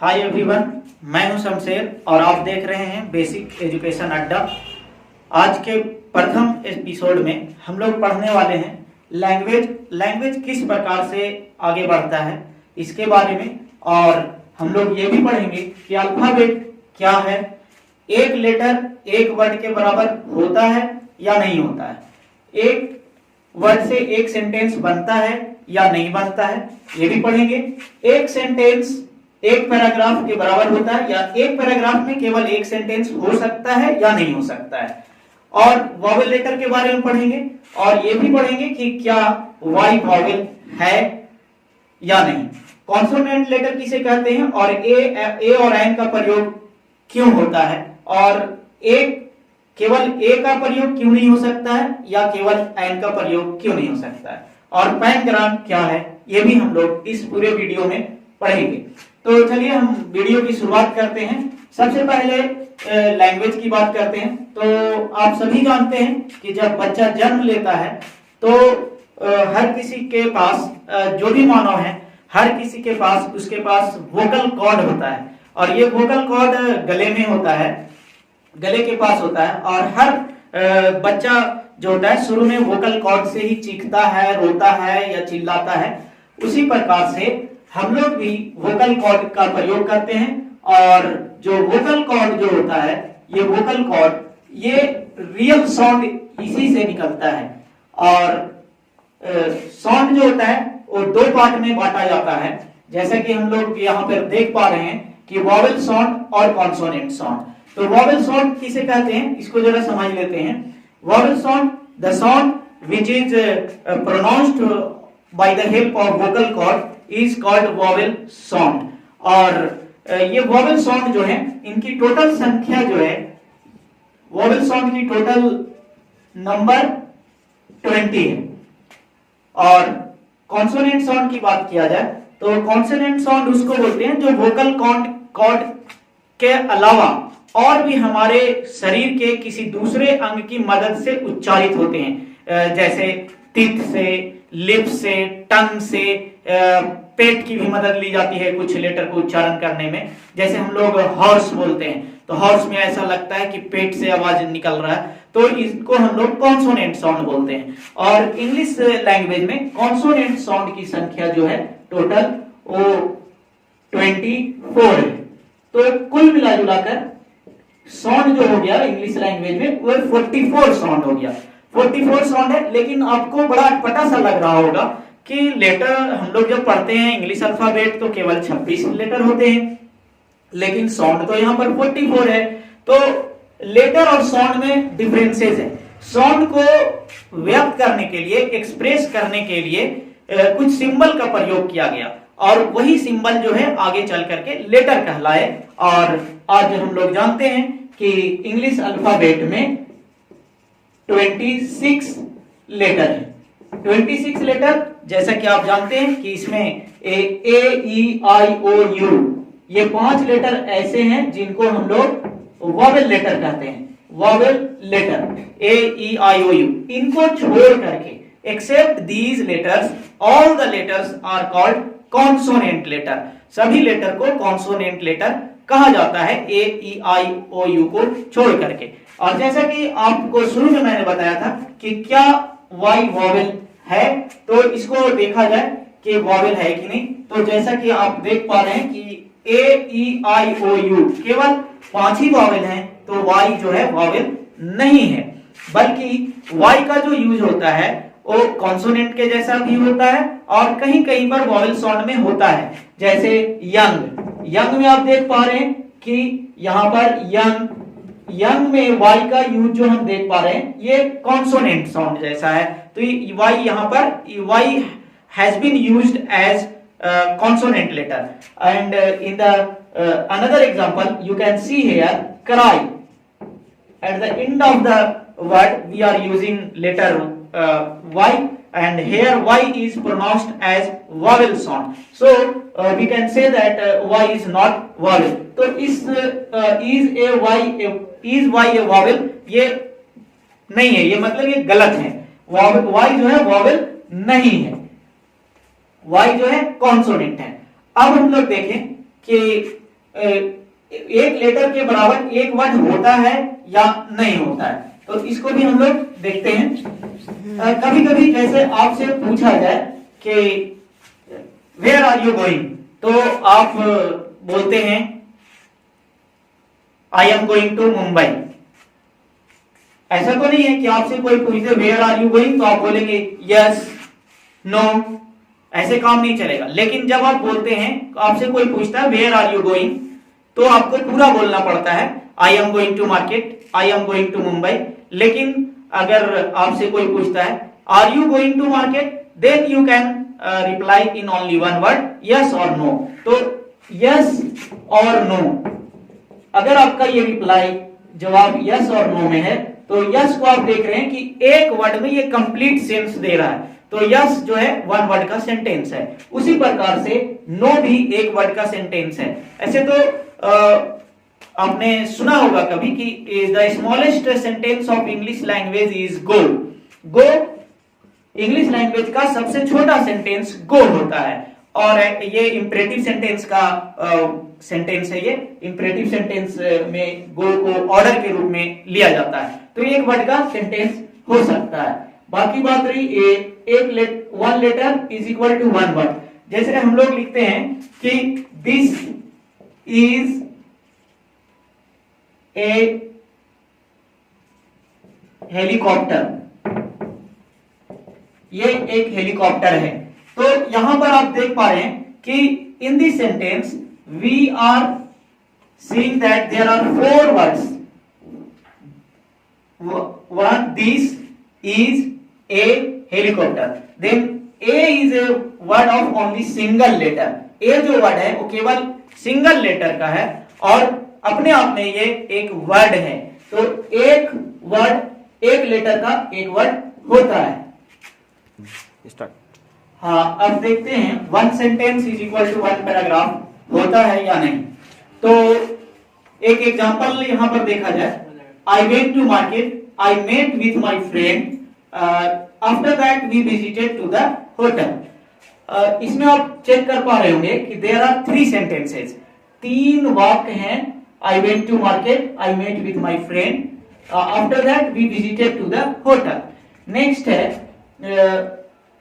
Hi everyone, मैं हूं शमशेर और आप देख रहे हैं बेसिक एजुकेशन अड्डा। आज के प्रथम एपिसोड में हम लोग पढ़ने वाले हैं लैंग्वेज किस प्रकार से आगे बढ़ता है इसके बारे में। और हम लोग ये भी पढ़ेंगे कि अल्फाबेट क्या है, एक लेटर एक वर्ड के बराबर होता है या नहीं होता है, एक वर्ड से एक सेंटेंस बनता है या नहीं बनता है, ये भी पढ़ेंगे। एक सेंटेंस एक पैराग्राफ के बराबर होता है या एक पैराग्राफ में केवल एक सेंटेंस हो सकता है या नहीं हो सकता है। और वॉवेल लेटर के बारे में पढ़ेंगे और ये भी पढ़ेंगे कि क्या वाई वॉवेल है या नहीं, कॉन्सोनेंट लेटर किसे कहते हैं और ए और एन का प्रयोग क्यों होता है, और केवल ए का प्रयोग क्यों नहीं हो सकता है या केवल एन का प्रयोग क्यों नहीं हो सकता है, और पैनग्राम क्या है, ये भी हम लोग इस पूरे वीडियो में पढ़ेंगे। तो चलिए हम वीडियो की शुरुआत करते हैं। सबसे पहले लैंग्वेज की बात करते हैं। तो आप सभी जानते हैं कि जब बच्चा जन्म लेता है तो हर किसी के पास जो भी मानव है, हर किसी के पास उसके पास वोकल कॉर्ड होता है और ये वोकल कॉर्ड गले में होता है, गले के पास होता है। और हर बच्चा जो होता है शुरू में वोकल कॉर्ड से ही चीखता है, रोता है या चिल्लाता है। उसी प्रकार से हम लोग भी वोकल कॉर्ड का प्रयोग करते हैं और जो वोकल कॉर्ड जो होता है, ये वोकल कॉर्ड ये रियल साउंड इसी से निकलता है। और साउंड जो होता है वो दो पार्ट में बांटा जाता है, जैसा कि हम लोग यहाँ पर देख पा रहे हैं कि वॉवेल साउंड और कॉन्सोनेंट साउंड। तो वॉवेल साउंड किसे कहते हैं इसको जरा समझ लेते हैं। Vowel sound the sound which is pronounced by the help of vocal cord is called vowel sound. और ये वॉवेल साउंड जो है इनकी टोटल संख्या जो है, वॉवेल साउंड की टोटल नंबर 20 है। और कॉन्सोनेंट साउंड की बात किया जाए तो कॉन्सोनेंट साउंड उसको बोलते हैं जो वोकल कॉर्ड के अलावा और भी हमारे शरीर के किसी दूसरे अंग की मदद से उच्चारित होते हैं, जैसे टीथ से, लिप से, टंग से, पेट की भी मदद ली जाती है कुछ लेटर को उच्चारण करने में। जैसे हम लोग हॉर्स बोलते हैं तो हॉर्स में ऐसा लगता है कि पेट से आवाज निकल रहा है, तो इसको हम लोग कॉन्सोनेंट साउंड बोलते हैं। और इंग्लिश लैंग्वेज में कॉन्सोनेंट साउंड की संख्या जो है टोटल वो 24 है। तो कुल मिला जुलाकर साउंड जो हो गया इंग्लिश लैंग्वेज में वो 44 साउंड हो गया। 44 साउंड है, लेकिन आपको बड़ा अटपटा सा लग रहा होगा कि लेटर हम लोग जब पढ़ते हैं इंग्लिश अल्फाबेट तो केवल 26 लेटर होते हैं, लेकिन साउंड तो यहाँ पर 44 है। तो लेटर और साउंड में डिफरेंसेस है। साउंड को व्यक्त करने के लिए, एक्सप्रेस करने के लिए कुछ सिंबल का प्रयोग किया गया और वही सिंबल जो है आगे चल करके लेटर कहलाए। और आज हम लोग जानते हैं कि इंग्लिश अल्फाबेट में 26 लेटर है। 26 लेटर, जैसा कि आप जानते हैं कि इसमें A-E-I-O-U ये 5 लेटर ऐसे हैं जिनको हम लोग वॉवेल लेटर कहते हैं। वॉवेल लेटर A-E-I-O-U, इनको छोड़ करके except these letters all the letters are called consonant letter. सभी लेटर को कॉन्सोनेंट लेटर कहा जाता है A-E-I-O-U को छोड़ करके। और जैसा कि आपको शुरू में मैंने बताया था कि क्या वाई वॉवेल है, तो इसको देखा जाए कि वॉवेल है कि नहीं। तो जैसा कि आप देख पा रहे हैं कि A-E-I-O-U केवल 5 ही वॉवेल हैं, तो वाई जो है वॉवेल नहीं है, बल्कि वाई का जो यूज होता है वो कॉन्सोनेंट के जैसा भी होता है और कहीं कहीं पर वॉवेल साउंड में होता है। जैसे यंग में आप देख पा रहे हैं कि यहाँ पर यंग में वाई का यूज जो हम देख पा रहे हैं ये कॉन्सोनेंट साउंड जैसा है। तो वाई यहाँ पर Y has been used as consonant letter. And in the another example you can see here cry. At the end of the word we are using letter y, and here y is pronounced as vowel sound. So we can say that y is not vowel. तो इस is y a vowel ये नहीं है, ये मतलब ये गलत है। y जो है vowel नहीं है, y जो है कॉन्सोनेंट है। अब हम लोग देखें कि एक लेटर के बराबर एक वर्ड होता है या नहीं होता है, तो इसको भी हम लोग देखते हैं। कभी कभी जैसे आपसे पूछा जाए कि वेयर आर यू गोइंग, तो आप बोलते हैं I am going to Mumbai. ऐसा तो नहीं है कि आपसे कोई पूछे वेयर आर यू गोइंग तो आप बोलेंगे यस नो, ऐसे काम नहीं चलेगा। लेकिन जब आप बोलते हैं, आपसे कोई पूछता है वेयर आर यू गोइंग, तो आपको पूरा बोलना पड़ता है I am going to market, I am going to Mumbai. लेकिन अगर आपसे कोई पूछता है are you going to market, then you can reply in only one word yes और नो। तो यस और नो, अगर आपका ये रिप्लाई जवाब यस और नो में है तो यस को आप देख रहे हैं कि एक वर्ड में ये कंप्लीट सेंस दे रहा है, तो यस जो है वन वर्ड का सेंटेंस है। उसी प्रकार से नो भी एक वर्ड का सेंटेंस है। ऐसे तो आपने सुना होगा कभी कि the smallest sentence of English language is go. Go English language का सबसे छोटा सेंटेंस गो होता है, और ये इंपरेटिव सेंटेंस का सेंटेंस है। ये इंपरेटिव सेंटेंस में गो को ऑर्डर के रूप में लिया जाता है, तो एक वर्ड का सेंटेंस हो सकता है। बाकी बात रही one letter is equal to one word. जैसे हम लोग लिखते हैं कि दिस इज ए हेलीकॉप्टर, ये एक हेलीकॉप्टर है। तो यहां पर आप देख पा रहे हैं कि in this sentence we are seeing that there are four words. One, this is a helicopter, then a is a word of only single letter. A जो वर्ड है वो केवल सिंगल लेटर का है और अपने आप में ये एक वर्ड है। तो एक वर्ड एक लेटर का एक वर्ड होता है। हाँ, अब देखते हैं one sentence is equal to one paragraph होता है या नहीं। तो एक एग्जांपल यहां पर देखा जाए, I went to market, I met with my friend, after that we visited to the hotel. इसमें आप चेक कर पा रहे होंगे कि देयर आर थ्री सेंटेंसेस, तीन वाक्य हैं। I went to market, I met with my friend, after that we visited to the hotel. Next है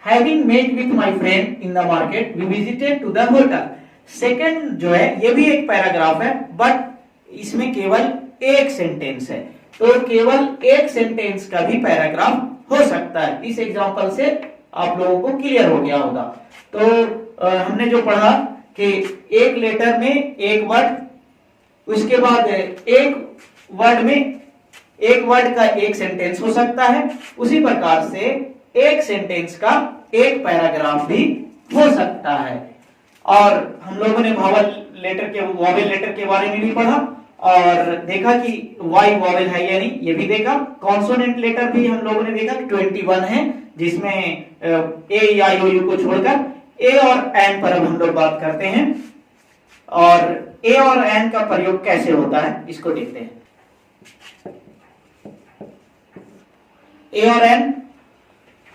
having met with my friend in the market, we visited to the hotel। Second जो है ये भी एक paragraph है, but इसमें केवल एक सेंटेंस है, तो केवल एक सेंटेंस का भी पैराग्राफ हो सकता है। इस एग्जांपल से आप लोगों को क्लियर हो गया होगा। तो हमने जो पढ़ा कि एक लेटर में एक वर्ड, उसके बाद एक वर्ड में एक वर्ड का एक सेंटेंस हो सकता है। उसी प्रकार से एक सेंटेंस का एक पैराग्राफ भी हो सकता है। और हम लोगों ने वॉवेल लेटर के बारे में भी पढ़ा और देखा कि वाई वॉवेल है या नहीं, ये भी देखा। कॉन्सोनेंट लेटर भी हम लोगों ने देखा 21 है, जिसमें ए आई ओ यू को छोड़कर ए और एन पर अब हम लोग बात करते हैं। और ए और एन का प्रयोग कैसे होता है इसको देखते हैं।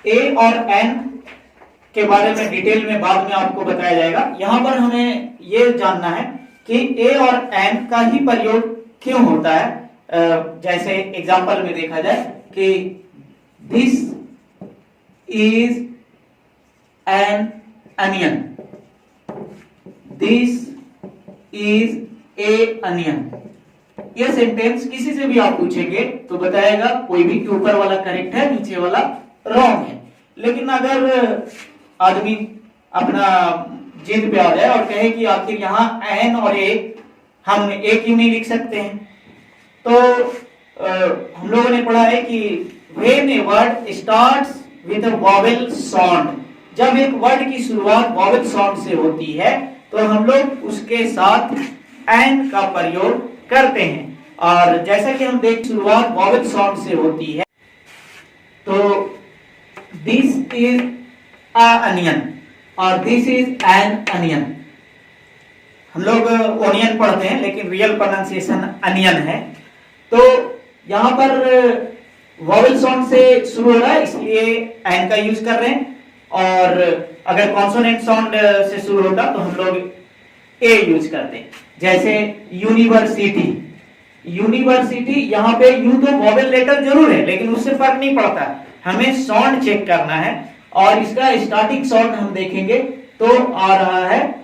ए और एन के बारे में डिटेल में बाद में आपको बताया जाएगा। यहां पर हमें यह जानना है कि ए और एन का ही प्रयोग क्यों होता है। जैसे एग्जांपल में देखा जाए कि this is an onion, this is A onion. यह सेंटेंस किसी से भी आप पूछेंगे तो बताएगा कोई भी कि ऊपर वाला करेक्ट है, नीचे वाला रॉन्ग है। लेकिन अगर आदमी अपना जिद पे आ जाए और कहे कि आखिर यहाँ एन और ए हम एक क्यों नहीं लिख सकते हैं, तो हम लोगों ने पढ़ा है कि when a word starts with a vowel sound, जब एक वर्ड की शुरुआत वॉवेल साउंड से होती है तो हम लोग उसके साथ एन का प्रयोग करते हैं। और जैसा कि हम देख शुरुआत वॉवेल साउंड से होती है, तो दिस इज अ अनियन और दिस इज एन अनियन। हम लोग ओनियन पढ़ते हैं लेकिन रियल प्रोनाउंसिएशन अनियन है। तो यहां पर वॉवेल साउंड से शुरू हो रहा है इसलिए एन का यूज कर रहे हैं, और अगर कॉन्सोनेंट साउंड से शुरू होता तो हम लोग ए यूज करते हैं। जैसे यूनिवर्सिटी, यूनिवर्सिटी यहाँ पे यूं तो वॉवेल लेटर जरूर है, लेकिन उससे फर्क नहीं पड़ता, हमें साउंड चेक करना है। और इसका स्टार्टिंग साउंड हम देखेंगे तो आ रहा है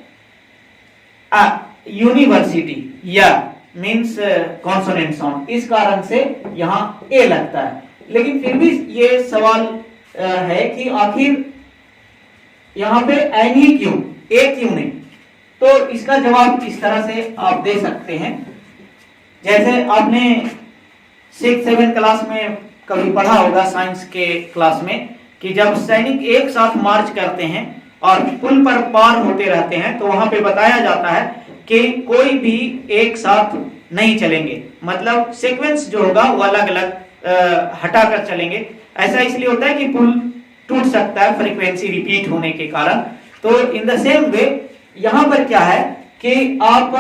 यूनिवर्सिटी, या मीन्स कॉन्सोनेंट साउंड, इस कारण से यहाँ ए लगता है। लेकिन फिर भी ये सवाल है कि आखिर यहाँ पे एन ही क्यों, ए क्यों नहीं? तो इसका जवाब इस तरह से आप दे सकते हैं। जैसे आपने 6-7 क्लास में कभी पढ़ा होगा साइंस के क्लास में कि जब सैनिक एक साथ मार्च करते हैं और पुल पर पार होते रहते हैं तो वहां पे बताया जाता है कि कोई भी एक साथ नहीं चलेंगे, मतलब सीक्वेंस जो होगा वो अलग अलग हटाकर चलेंगे। ऐसा इसलिए होता है कि पुल टूट सकता है फ्रीक्वेंसी रिपीट होने के कारण। तो इन द सेम वे यहां पर क्या है कि आप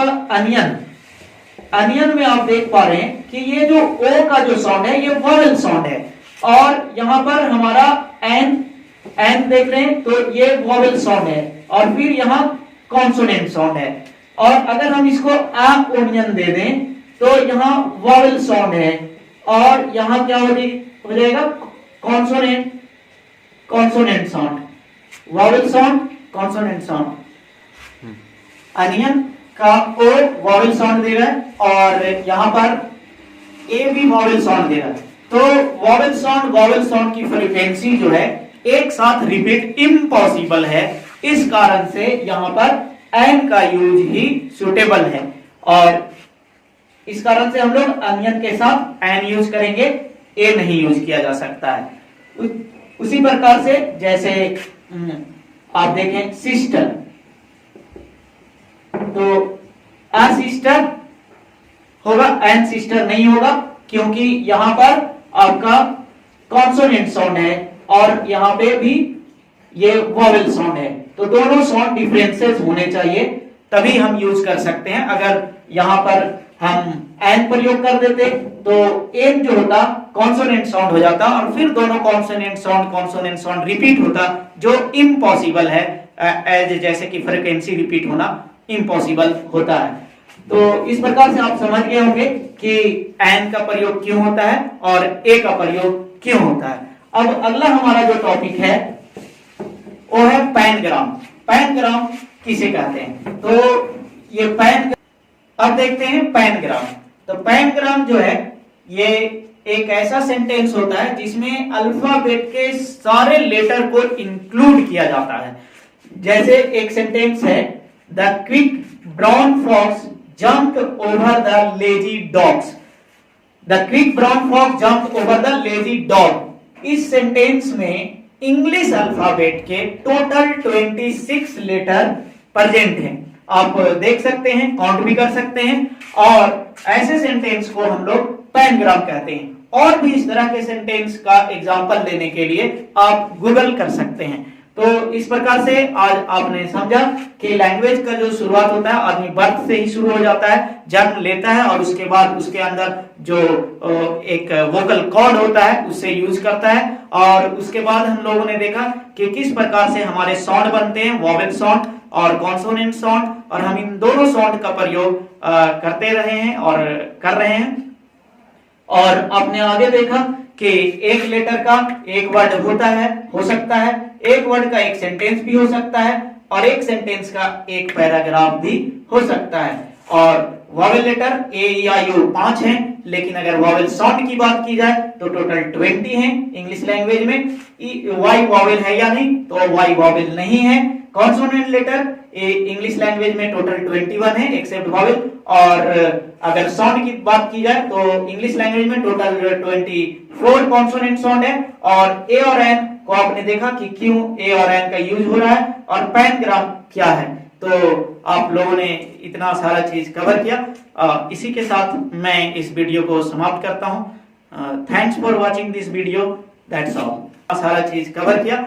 अनियन में आप देख पा रहे हैं कि ये जो ओ का जो साउंड है ये वॉवेल साउंड है, और यहां पर हमारा एन देख रहे हैं तो ये वॉवेल साउंड है, और फिर यहाँ कॉन्सोनेंट साउंड है। और अगर हम इसको ओनियन दे दें तो यहाँ वॉवेल साउंड है, और यहाँ क्या हो जाएगा consonant sound, vowel sound, consonant sound. Onion का ओ वॉवेल साउंड दे रहा है और यहाँ पर ए भी वॉवेल साउंड दे रहा है। तो वॉवेल साउंड की फ्रीक्वेंसी जो है एक साथ रिपीट इम्पॉसिबल है, इस कारण से यहाँ पर एन का यूज ही सुटेबल है, और इस कारण से हम लोग अनियन के साथ एन यूज करेंगे, ए नहीं यूज किया जा सकता है। उसी प्रकार से जैसे आप देखें सिस्टर, तो अ सिस्टर होगा, एन सिस्टर नहीं होगा, क्योंकि यहां पर आपका कॉन्सोनेंट साउंड है और यहां पे भी ये वॉवेल साउंड है। तो दोनों साउंड डिफरेंसेस होने चाहिए, तभी हम यूज कर सकते हैं। अगर यहां पर हम एन प्रयोग कर देते तो एन जो होता कॉन्सोनेंट साउंड हो जाता, और फिर दोनों कॉन्सोनेंट साउंड रिपीट होता, जो इम्पॉसिबल है, एज जैसे कि फ्रीक्वेंसी रिपीट होना इम्पॉसिबल होता है। तो इस प्रकार से आप समझ गए होंगे कि एन का प्रयोग क्यों होता है और ए का प्रयोग क्यों होता है। अब अगला हमारा जो टॉपिक है वो है पैनग्राम। पैनग्राम किसे कहते हैं? तो ये अब देखते हैं पैनग्राम। तो पैनग्राम जो है ये एक ऐसा सेंटेंस होता है जिसमें अल्फाबेट के सारे लेटर को इंक्लूड किया जाता है। जैसे एक सेंटेंस है, the quick brown fox jumped over the lazy dogs. The quick brown fox jumped over the lazy dog. इस सेंटेंस में इंग्लिश अल्फाबेट के टोटल 26 लेटर प्रेजेंट हैं। आप देख सकते हैं, काउंट भी कर सकते हैं, और ऐसे सेंटेंस को हम लोग पैनग्राम कहते हैं। और भी इस तरह के सेंटेंस का एग्जांपल लेने के लिए आप गूगल कर सकते हैं। तो इस प्रकार से आज आपने समझा कि लैंग्वेज का जो शुरुआत होता है आदमी बर्थ से ही शुरू हो जाता है, जन्म लेता है, और उसके बाद उसके अंदर जो एक वोकल कॉर्ड होता है उससे यूज करता है। और उसके बाद हम लोगों ने देखा कि किस प्रकार से हमारे साउंड बनते हैं, वॉवेल साउंड और कॉन्सोनेंट साउंड, और हम इन दोनों साउंड का प्रयोग करते रहे हैं और कर रहे हैं। और आपने आगे देखा कि एक लेटर का एक वर्ड होता है, हो सकता है, एक वर्ड का एक सेंटेंस भी हो सकता है, और एक सेंटेंस का एक पैराग्राफ भी हो सकता है। और वॉवेल लेटर ए ई आई ओ 5 हैं, लेकिन अगर वॉवेल साउंड की बात की जाए तो टोटल 20 हैं इंग्लिश लैंग्वेज में। वाई वॉवेल है या नहीं? तो वाई वॉवेल नहीं है। कॉन्सोनेंट लेटर इंग्लिश लैंग्वेज में टोटल 21 है एक्सेप्ट वॉवेल। और अगर साउंड की बात की जाए तो इंग्लिश लैंग्वेज में टोटल 24 कॉन्सोनेंट साउंड है। और ए और एन को आपने देखा कि क्यों ए और एन का यूज हो रहा है, और पैनग्राम क्या है। तो आप लोगों ने इतना सारा चीज कवर किया। इसी के साथ मैं इस वीडियो को समाप्त करता हूं। Thanks for watching this video, that's all. सारा चीज कवर किया।